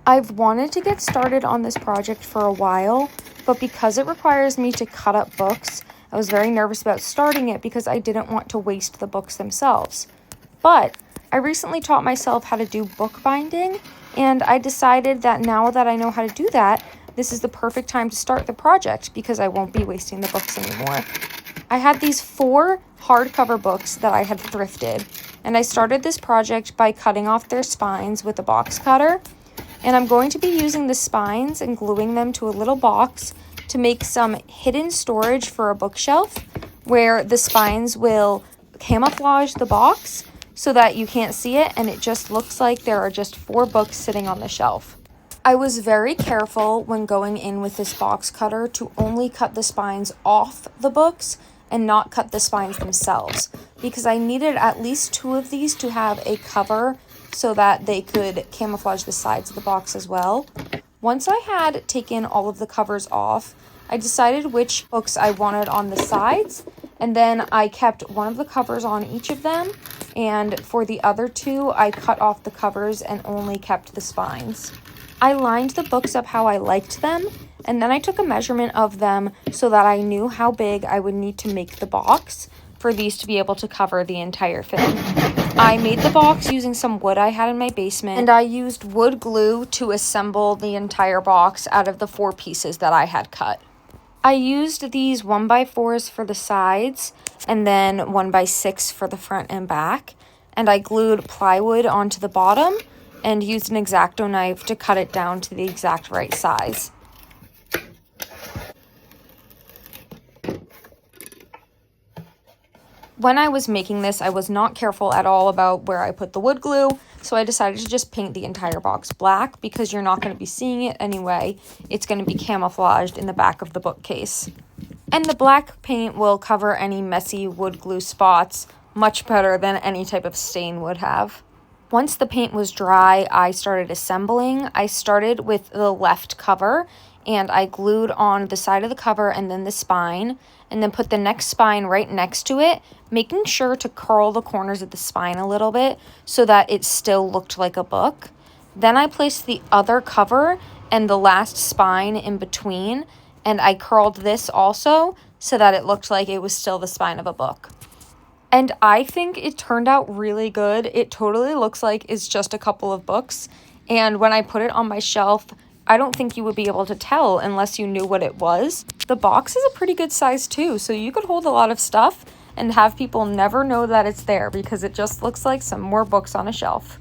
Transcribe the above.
I've wanted to get started on this project for a while, but because it requires me to cut up books, I was very nervous about starting it because I didn't want to waste the books themselves. But I recently taught myself how to do bookbinding, and I decided that now that I know how to do that, this is the perfect time to start the project because I won't be wasting the books anymore. I had these 4 hardcover books that I had thrifted, and I started this project by cutting off their spines with a box cutter. And I'm going to be using the spines and gluing them to a little box to make some hidden storage for a bookshelf where the spines will camouflage the box so that you can't see it and it just looks like there are just 4 books sitting on the shelf. I was very careful when going in with this box cutter to only cut the spines off the books and not cut the spines themselves because I needed at least 2 of these to have a cover so that they could camouflage the sides of the box as well. Once I had taken all of the covers off, I decided which books I wanted on the sides, and then I kept one of the covers on each of them, and for the other 2, I cut off the covers and only kept the spines. I lined the books up how I liked them, and then I took a measurement of them so that I knew how big I would need to make the box for these to be able to cover the entire thing. I made the box using some wood I had in my basement, and I used wood glue to assemble the entire box out of the 4 pieces that I had cut. I used these 1x4s for the sides and then 1x6 for the front and back, and I glued plywood onto the bottom and used an X-Acto knife to cut it down to the exact right size. When I was making this, I was not careful at all about where I put the wood glue, so I decided to just paint the entire box black because you're not going to be seeing it anyway. It's going to be camouflaged in the back of the bookcase. And the black paint will cover any messy wood glue spots much better than any type of stain would have. Once the paint was dry, I started assembling. I started with the left cover, and I glued on the side of the cover and then the spine, and then put the next spine right next to it, making sure to curl the corners of the spine a little bit so that it still looked like a book. Then I placed the other cover and the last spine in between, and I curled this also so that it looked like it was still the spine of a book. And I think it turned out really good. It totally looks like it's just a couple of books, and when I put it on my shelf, I don't think you would be able to tell unless you knew what it was. The box is a pretty good size too, so you could hold a lot of stuff and have people never know that it's there because it just looks like some more books on a shelf.